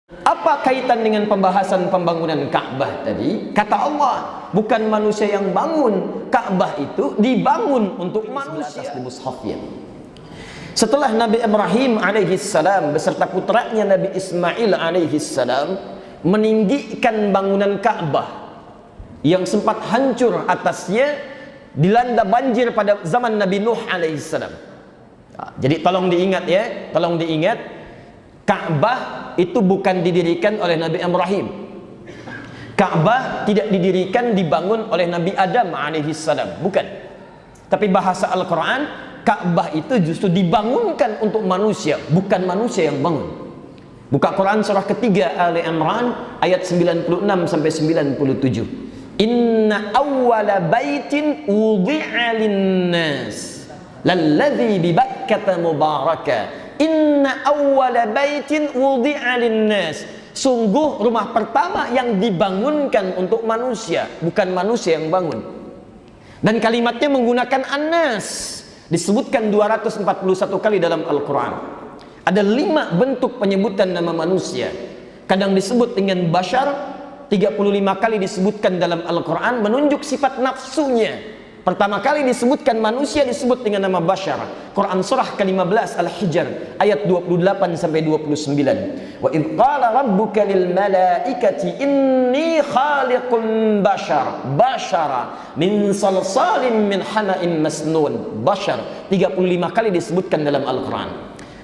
Apa kaitan dengan pembahasan pembangunan Ka'bah tadi? Kata Allah, bukan manusia yang bangun. Ka'bah itu dibangun untuk manusia. Di mushafnya. Setelah Nabi Ibrahim alaihissalam beserta putranya Nabi Ismail alaihissalam meninggikan bangunan Ka'bah yang sempat hancur atasnya dilanda banjir pada zaman Nabi Nuh alaihissalam. Jadi tolong diingat ya, tolong diingat, Ka'bah itu bukan didirikan oleh Nabi Ibrahim. Ka'bah tidak didirikan, dibangun oleh Nabi Adam alaihissalam, bukan. Tapi bahasa Al-Quran, Ka'bah itu justru dibangunkan untuk manusia, bukan manusia yang bangun. Buka Quran surah ketiga Ali Imran ayat 96 sampai 97. Inna awwala baitin wudi'a lin-nas lalladzi bi Bakkata mubaraka. Inna awwala baitin wudi'a lin-nas. Sungguh rumah pertama yang dibangunkan untuk manusia, bukan manusia yang bangun. Dan kalimatnya menggunakan an-nas, disebutkan 241 kali dalam Al-Quran. Ada 5 bentuk penyebutan nama manusia. Kadang disebut dengan bashar, 35 kali disebutkan dalam Al-Quran, menunjuk sifat nafsunya. Pertama kali disebutkan manusia disebut dengan nama bashar. Quran surah ke-15 Al-Hijr ayat 28 sampai 29. Wa idh qala rabbuka lil malaikati inni khaliqun bashara min salsalin min hama'in masnun. Bashar 35 kali disebutkan dalam Al-Quran.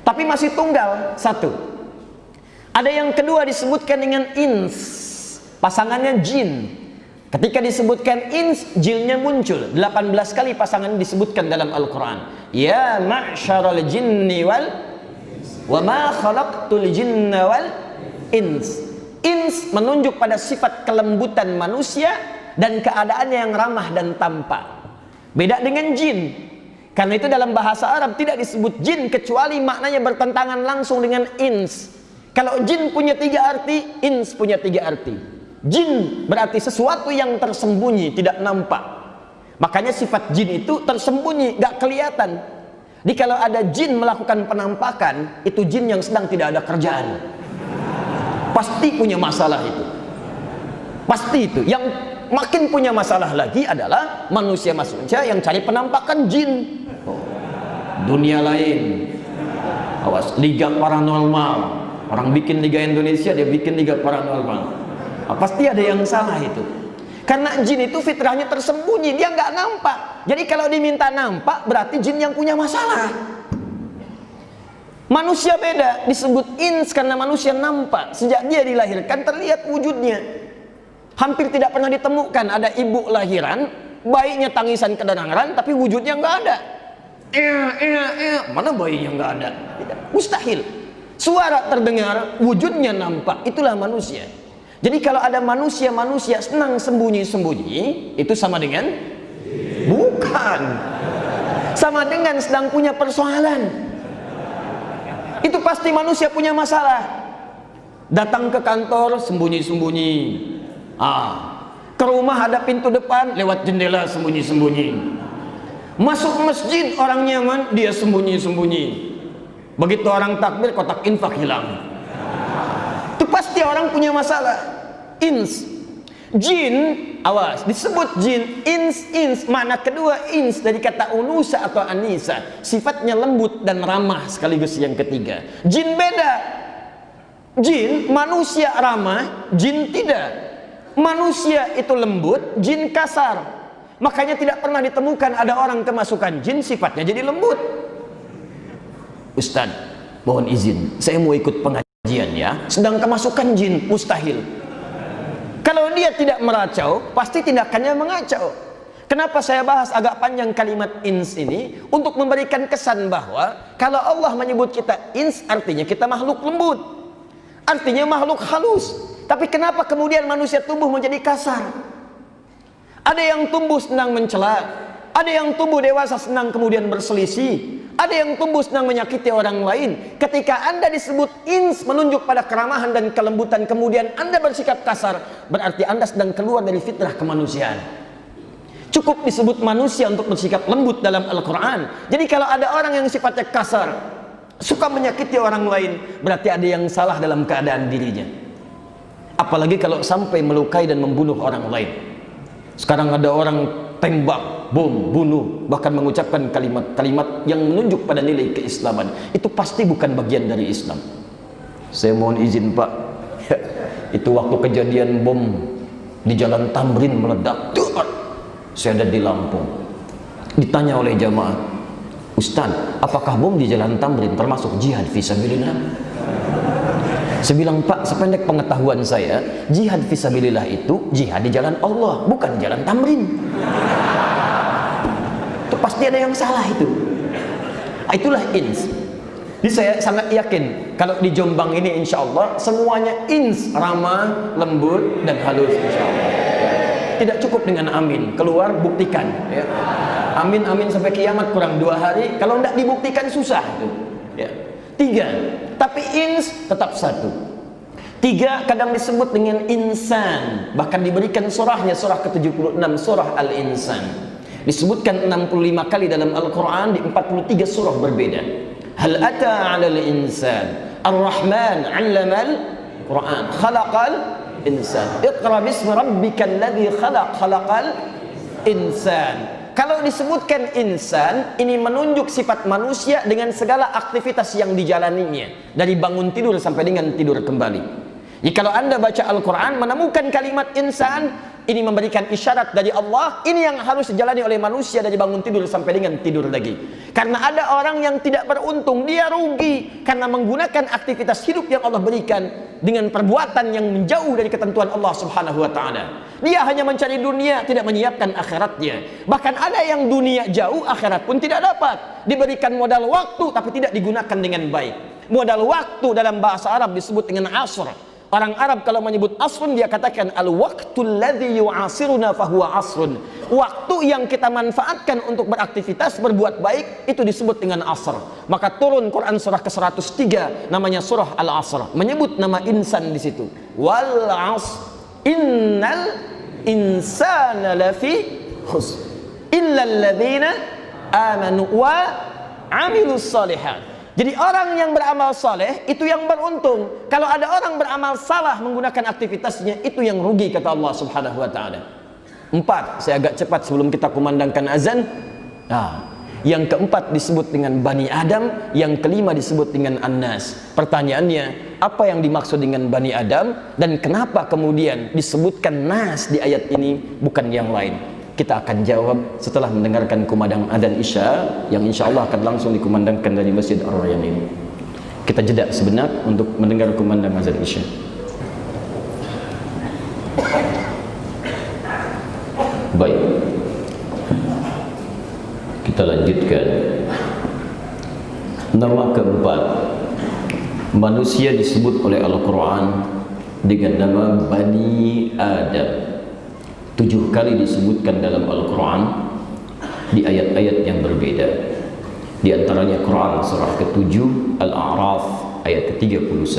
Tapi masih tunggal satu. Ada yang kedua disebutkan dengan ins, pasangannya jin. Ketika disebutkan ins, jinnya muncul 18 kali pasangan disebutkan dalam Al-Quran. Ya ma'syaral jinni wal wa ma khalaqtul jinna wal ins. Ins menunjuk pada sifat kelembutan manusia dan keadaannya yang ramah dan tampak. Beda dengan jin. Karena itu dalam bahasa Arab tidak disebut jin kecuali maknanya bertentangan langsung dengan ins. Kalau jin punya 3 arti, ins punya 3 arti. Jin berarti sesuatu yang tersembunyi, tidak nampak. Makanya sifat jin itu tersembunyi, gak kelihatan. Jadi kalau ada jin melakukan penampakan, itu jin yang sedang tidak ada kerjaan. Pasti punya masalah itu. Pasti itu. Yang makin punya masalah lagi adalah manusia-manusia yang cari penampakan jin. Dunia lain. Awas, liga paranormal. Orang bikin liga Indonesia, dia bikin liga paranormal. Pasti ada yang salah itu. Karena jin itu fitrahnya tersembunyi, dia nggak nampak. Jadi kalau diminta nampak, berarti jin yang punya masalah. Manusia beda, disebut ins karena manusia nampak. Sejak dia dilahirkan terlihat wujudnya. Hampir tidak pernah ditemukan ada ibu lahiran, bayinya tangisan kedengaran, tapi wujudnya nggak ada. Mana bayinya nggak ada? Tidak. Mustahil. Suara terdengar, wujudnya nampak. Itulah manusia. Jadi kalau ada manusia-manusia senang sembunyi-sembunyi, itu sama dengan? Bukan. Sama dengan sedang punya persoalan. Itu pasti manusia punya masalah. Datang ke kantor sembunyi-sembunyi. Ke rumah ada pintu depan, lewat jendela sembunyi-sembunyi. Masuk masjid orang nyaman, dia sembunyi-sembunyi. Begitu orang takbir, kotak infak hilang. Itu pasti orang punya masalah. Ins, jin, awas, disebut jin, ins, mana kedua ins dari kata unusa atau anisa, sifatnya lembut dan ramah sekaligus yang ketiga. Jin beda. Jin, manusia ramah, jin tidak. Manusia itu lembut, jin kasar. Makanya tidak pernah ditemukan ada orang kemasukan jin sifatnya jadi lembut. Ustaz, mohon izin, saya mau ikut pengajian ya. Sedang kemasukan jin, mustahil. Kalau dia tidak meracau, pasti tindakannya mengacau. Kenapa saya bahas agak panjang kalimat ins ini? Untuk memberikan kesan bahwa kalau Allah menyebut kita ins, artinya kita makhluk lembut. Artinya makhluk halus. Tapi kenapa kemudian manusia tumbuh menjadi kasar? Ada yang tumbuh senang mencela, ada yang tumbuh dewasa senang kemudian berselisih, ada yang tumbuh senang menyakiti orang lain. Ketika Anda disebut ins menunjuk pada keramahan dan kelembutan, kemudian Anda bersikap kasar, berarti Anda sedang keluar dari fitrah kemanusiaan. Cukup disebut manusia untuk bersikap lembut dalam Al-Quran. Jadi kalau ada orang yang sifatnya kasar, suka menyakiti orang lain, berarti ada yang salah dalam keadaan dirinya. Apalagi kalau sampai melukai dan membunuh orang lain. Sekarang ada orang tembak, bom, bunuh, bahkan mengucapkan kalimat-kalimat yang menunjuk pada nilai keislaman. Itu pasti bukan bagian dari Islam. Saya mohon izin Pak, itu waktu kejadian bom di Jalan Tamrin meledak, saya ada di Lampung. Ditanya oleh jamaah, Ustaz, apakah bom di Jalan Tamrin termasuk jihad fisabilillah? Saya bilang, Pak, sependek pengetahuan saya, jihad fisabilillah itu jihad di jalan Allah, bukan di Jalan Tamrin. Itu pasti ada yang salah itu. Itulah ins. Jadi saya sangat yakin kalau di Jombang ini insya Allah semuanya ins, ramah, lembut dan halus insya Allah. Tidak cukup dengan amin, keluar buktikan. Ya. Amin amin sampai kiamat kurang 2 hari. Kalau tidak dibuktikan susah itu. Ya. 3, tapi ins tetap 1. 3 kadang disebut dengan insan, bahkan diberikan surahnya, surah ke-76, surah Al-Insan. Disebutkan 65 kali dalam Al-Quran di 43 surah berbeda. Hal ata 'alal insan Ar-Rahman 'allamal Quran khalaqal insan Iqra bismi rabbikal ladzi khalaq khalaqal insan. Kalau disebutkan insan, ini menunjuk sifat manusia dengan segala aktivitas yang dijalaninya, dari bangun tidur sampai dengan tidur kembali. Jadi kalau Anda baca Al-Quran menemukan kalimat insan, ini memberikan isyarat dari Allah, ini yang harus dijalani oleh manusia dari bangun tidur sampai dengan tidur lagi. Karena ada orang yang tidak beruntung, dia rugi karena menggunakan aktivitas hidup yang Allah berikan dengan perbuatan yang menjauh dari ketentuan Allah Subhanahu wa taala. Dia hanya mencari dunia, tidak menyiapkan akhiratnya. Bahkan ada yang dunia jauh, akhirat pun tidak dapat. Diberikan modal waktu tapi tidak digunakan dengan baik. Modal waktu dalam bahasa Arab disebut dengan asr. Orang Arab kalau menyebut asrun, dia katakan al-waqtul ladzi yu'asiruna fahuwa asrun. Waktu yang kita manfaatkan untuk beraktivitas, berbuat baik, itu disebut dengan asr. Maka turun Quran surah ke-103 namanya surah Al-Asr, menyebut nama insan di situ. Wal 'asr innal insana lafi khusr illa alladzina amanu wa 'amilus shalihat. Jadi orang yang beramal saleh itu yang beruntung. Kalau ada orang beramal salah menggunakan aktivitasnya, itu yang rugi kata Allah Subhanahu wa taala. 4, saya agak cepat sebelum kita kumandangkan azan. Nah, yang keempat disebut dengan Bani Adam, yang kelima disebut dengan An-Nas. Pertanyaannya, apa yang dimaksud dengan Bani Adam dan kenapa kemudian disebutkan Nas di ayat ini bukan yang lain? Kita akan jawab setelah mendengarkan kumandang adzan Isya yang insya Allah akan langsung dikumandangkan dari Masjid Ar-Rayyan ini. Kita jeda sebentar untuk mendengar kumandang adzan Isya. Baik, kita lanjutkan. Nama keempat, manusia disebut oleh Al-Quran dengan nama Bani Adam. 7 kali disebutkan dalam Al-Quran di ayat-ayat yang berbeda. Di antaranya Quran surah ke-7 Al-A'raf ayat ke-31.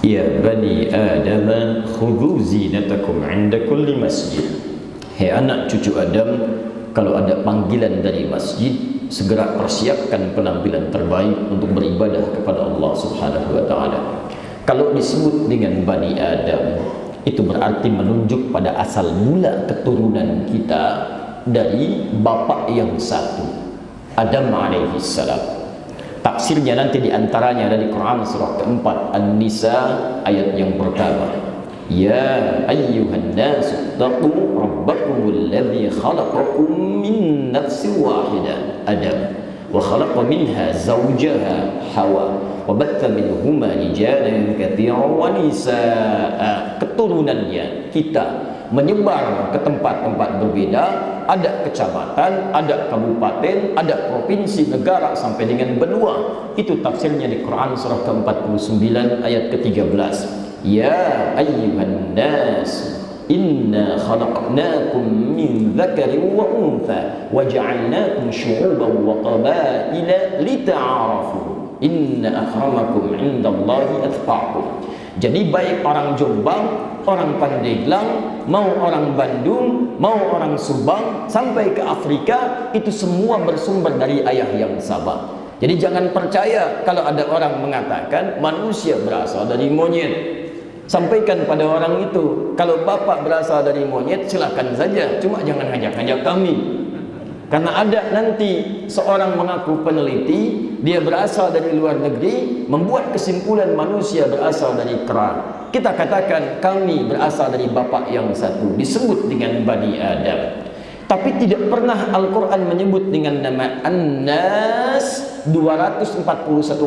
Ya Bani Adam khudhu zinatakum 'inda kulli masjid. Hai anak cucu Adam, kalau ada panggilan dari masjid, segera persiapkan penampilan terbaik untuk beribadah kepada Allah Subhanahu wa taala. Kalau disebut dengan Bani Adam, itu berarti menunjuk pada asal mula keturunan kita dari bapak yang satu, Adam alaihi salam. Tafsirnya nanti diantaranya ada di Quran surah keempat An-Nisa ayat yang pertama. Ya ayyuhan nasu taqu rabbakumul ladzi khalaqakum min nafsin wahidah Adam wa khalaqa minha zawjaha Hawa wa batha minhuma rijalan katsiran wa nisaa. Keturunannya kita menyebar ke tempat-tempat berbeda, ada kecamatan, ada kabupaten, ada provinsi, negara sampai dengan benua. Itu tafsirnya di Quran surah ke-49 ayat ke-13. Ya ayyuhan nas inna khalaqnakum min dzakarin wa untha wa ja'alnakum syu'uban wa qabaila lita'arafu inna akramakum 'indallahi atqakum. Jadi baik orang Jombang, orang Pandeglang, mau orang Bandung, mau orang Subang, sampai ke Afrika, itu semua bersumber dari ayah yang sama. Jadi jangan percaya kalau ada orang mengatakan manusia berasal dari monyet. Sampaikan pada orang itu, kalau bapak berasal dari monyet silakan saja, cuma jangan ngajak-ngajak kami. Karena ada nanti seorang mengaku peneliti, dia berasal dari luar negeri, membuat kesimpulan manusia berasal dari kera. Kita katakan kami berasal dari bapak yang satu, disebut dengan Bani Adam. Tapi tidak pernah Al-Quran menyebut dengan nama An-Nas 241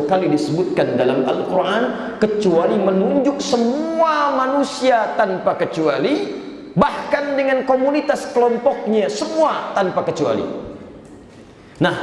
kali disebutkan dalam Al-Quran, kecuali menunjuk semua manusia tanpa kecuali, bahkan dengan komunitas kelompoknya semua tanpa kecuali. Nah,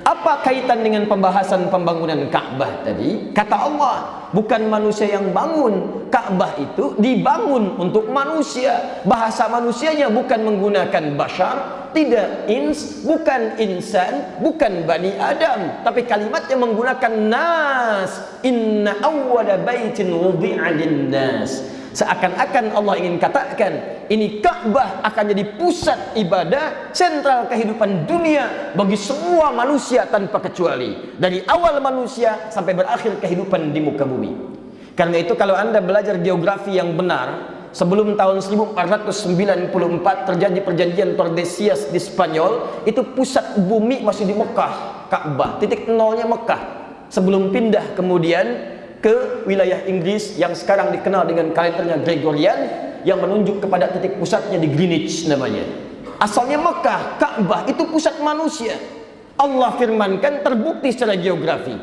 apa kaitan dengan pembahasan pembangunan Ka'bah tadi? Kata Allah, bukan manusia yang bangun. Ka'bah itu dibangun untuk manusia. Bahasa manusianya bukan menggunakan bashar, tidak ins, bukan insan, bukan Bani Adam, tapi kalimatnya menggunakan nas. Inna awwala baitin wudi'a lin-nas. Seakan-akan Allah ingin katakan, ini Ka'bah akan jadi pusat ibadah, sentral kehidupan dunia bagi semua manusia tanpa kecuali, dari awal manusia sampai berakhir kehidupan di muka bumi. Karena itu kalau Anda belajar geografi yang benar, sebelum tahun 1494 terjadi perjanjian Tordesillas di Spanyol, itu pusat bumi masih di Mekah, Ka'bah, titik nolnya Mekah. Sebelum pindah kemudian ke wilayah Inggris yang sekarang dikenal dengan kalendernya Gregorian, yang menunjuk kepada titik pusatnya di Greenwich namanya. Asalnya Mekah, Ka'bah itu pusat manusia. Allah firmankan, terbukti secara geografi.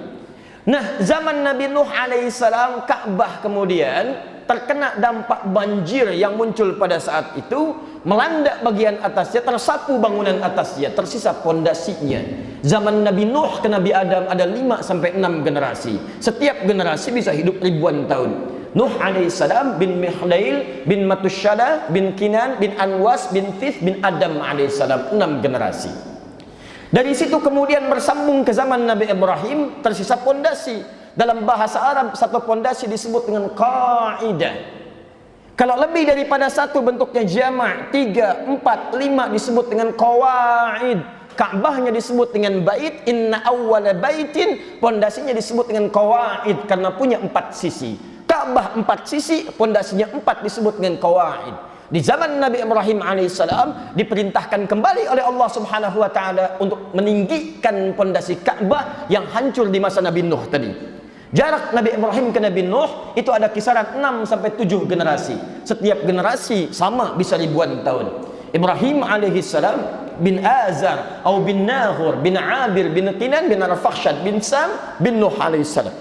Nah, zaman Nabi Nuh alaihissalam, Ka'bah kemudian terkena dampak banjir yang muncul pada saat itu, melanda bagian atasnya, tersapu bangunan atasnya, tersisa pondasinya. Zaman Nabi Nuh ke Nabi Adam ada 5-6 generasi. Setiap generasi bisa hidup ribuan tahun. Nuh alaihissalam bin Mihlail bin Matusyada bin Kinan bin Anwas bin Thith bin Adam alaihissalam, 6 generasi. Dari situ kemudian bersambung ke zaman Nabi Ibrahim, tersisa pondasi. Dalam bahasa Arab satu pondasi disebut dengan qaidah. Kalau lebih daripada satu bentuknya jamak, 3, 4, 5 disebut dengan qawaid. Ka'bahnya disebut dengan bait. Inna awwala baitin, pondasinya disebut dengan qawaid karena punya 4 sisi. Ka'bah 4 sisi, pondasinya 4 disebut dengan qawaid. Di zaman Nabi Ibrahim alaihissalam diperintahkan kembali oleh Allah Subhanahu wa taala untuk meninggikan pondasi Ka'bah yang hancur di masa Nabi Nuh tadi. Jarak Nabi Ibrahim ke Nabi Nuh itu ada kisaran 6-7 generasi. Setiap generasi sama bisa ribuan tahun. Ibrahim alaihissalam bin Azar atau bin Nahur bin Abir bin Qinan bin Arfakhshad bin Sam bin Nuh alaihissalam.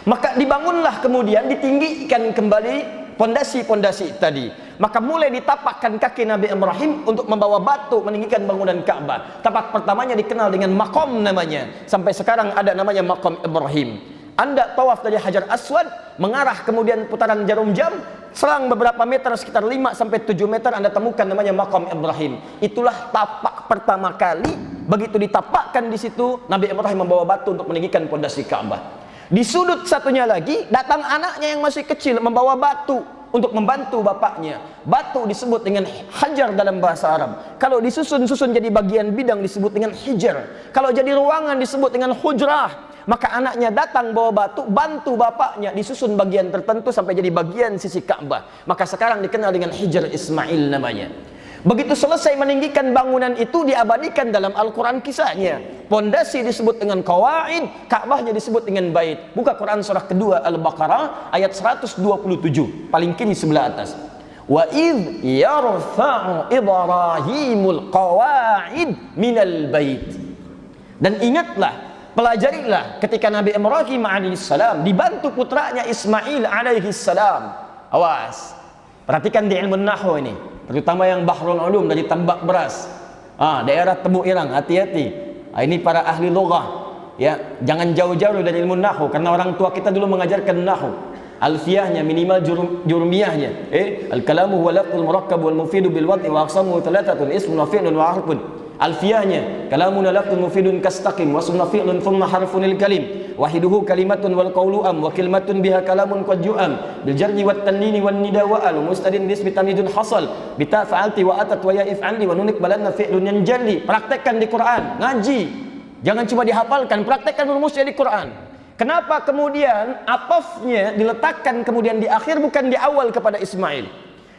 Maka dibangunlah kemudian, ditinggikan kembali pondasi-pondasi tadi. Maka mulai ditapakkan kaki Nabi Ibrahim untuk membawa batu meninggikan bangunan Ka'bah. Tapak pertamanya dikenal dengan maqam namanya. Sampai sekarang ada namanya maqam Ibrahim. Anda tawaf dari Hajar Aswad, mengarah kemudian putaran jarum jam, selang beberapa meter, sekitar 5-7 meter, Anda temukan namanya maqam Ibrahim. Itulah tapak pertama kali. Begitu ditapakkan di situ, Nabi Ibrahim membawa batu untuk meninggikan pondasi Ka'bah. Di sudut satunya lagi, datang anaknya yang masih kecil membawa batu untuk membantu bapaknya. Batu disebut dengan hajar dalam bahasa Arab. Kalau disusun-susun jadi bagian bidang disebut dengan hijar. Kalau jadi ruangan disebut dengan hujrah. Maka anaknya datang bawa batu, bantu bapaknya disusun bagian tertentu sampai jadi bagian sisi Ka'bah. Maka sekarang dikenal dengan Hijar Ismail namanya. Begitu selesai meninggikan bangunan itu, diabadikan dalam Al-Quran kisahnya. Pondasi disebut dengan qawaid, Ka'bahnya disebut dengan bait. Buka Quran surah kedua Al-Baqarah ayat 127, paling kiri sebelah atas. Wa idh yarfa'u Ibrahimul qawaid minal bait. Dan ingatlah, pelajarilah ketika Nabi Ibrahim alaihissalam dibantu putranya Ismail alaihissalam. Awas, perhatikan di ilmu nahwu ini, terutama yang Bahrul Ulum dari tambak beras, daerah Temu Irang, hati-hati. Ini para ahli lughah, ya, jangan jauh-jauh dari ilmu nahwu, karena orang tua kita dulu mengajarkan nahwu. Alfiyahnya minimal jurumiyahnya. Al-kalamu huwa lafzul murakkab wal mufidu bil wad'i wa aqsamu thalathatun ismun wa fi'lun wa harfun. Alfiyahnya kalamuna lafzun mufidun kastaqim wa sunna fi'lun thumma harfunil kalim wahiduhu kalimatun wal qawlu am wa kalimatun biha kalamun qad ju'am bil jarri wat tanwini wan nida wa al mustadin bismi tamidun hasal bita fa'alti wa atat wa ya if'ali wa nunik balanna fi'lun yanjalli. Praktekkan di Quran, ngaji. Jangan cuma dihafalkan, praktekkan rumusnya di Quran. Kenapa kemudian atofnya diletakkan kemudian di akhir bukan di awal kepada Ismail?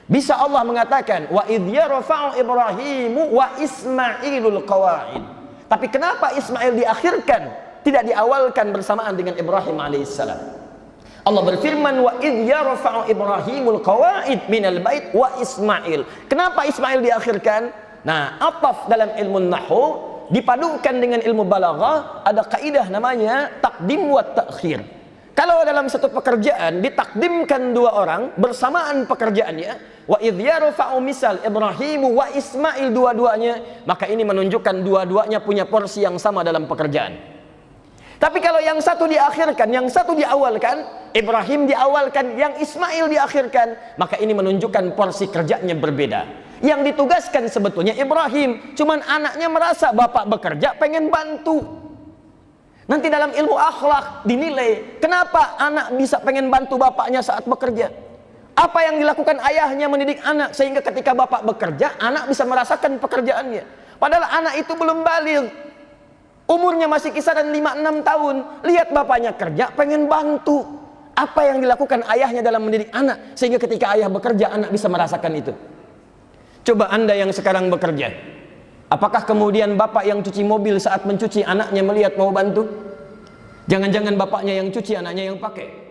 Bisa Allah mengatakan wa idh yarfa'u Ibrahimu wa Ismailul qawaid. Tapi kenapa Ismail diakhirkan, tidak diawalkan bersamaan dengan Ibrahim alaihissalam? Allah berfirman wa idh yarfa'u Ibrahimul qawaid minal bait wa Ismail. Kenapa Ismail diakhirkan? Nah, ataf dalam ilmu nahwu dipadukan dengan ilmu balaghah, ada kaidah namanya takdim wa ta'khir. Kalau dalam satu pekerjaan ditakdimkan dua orang bersamaan pekerjaannya, wa idh yarfa'u misal Ibrahim wa Ismail, dua-duanya, maka ini menunjukkan dua-duanya punya porsi yang sama dalam pekerjaan. Tapi kalau yang satu diakhirkan, yang satu diawalkan, Ibrahim diawalkan, yang Ismail diakhirkan, maka ini menunjukkan porsi kerjanya berbeda. Yang ditugaskan sebetulnya Ibrahim, cuman anaknya merasa bapak bekerja pengen bantu. Nanti dalam ilmu akhlak dinilai, kenapa anak bisa pengen bantu bapaknya saat bekerja? Apa yang dilakukan ayahnya mendidik anak sehingga ketika bapak bekerja, anak bisa merasakan pekerjaannya. Padahal anak itu belum baligh, umurnya masih kisaran 5-6 tahun. Lihat bapaknya kerja, pengen bantu. Apa yang dilakukan ayahnya dalam mendidik anak sehingga ketika ayah bekerja, anak bisa merasakan itu. Coba Anda yang sekarang bekerja, apakah kemudian bapak yang cuci mobil saat mencuci anaknya melihat mau bantu? Jangan-jangan bapaknya yang cuci, anaknya yang pakai.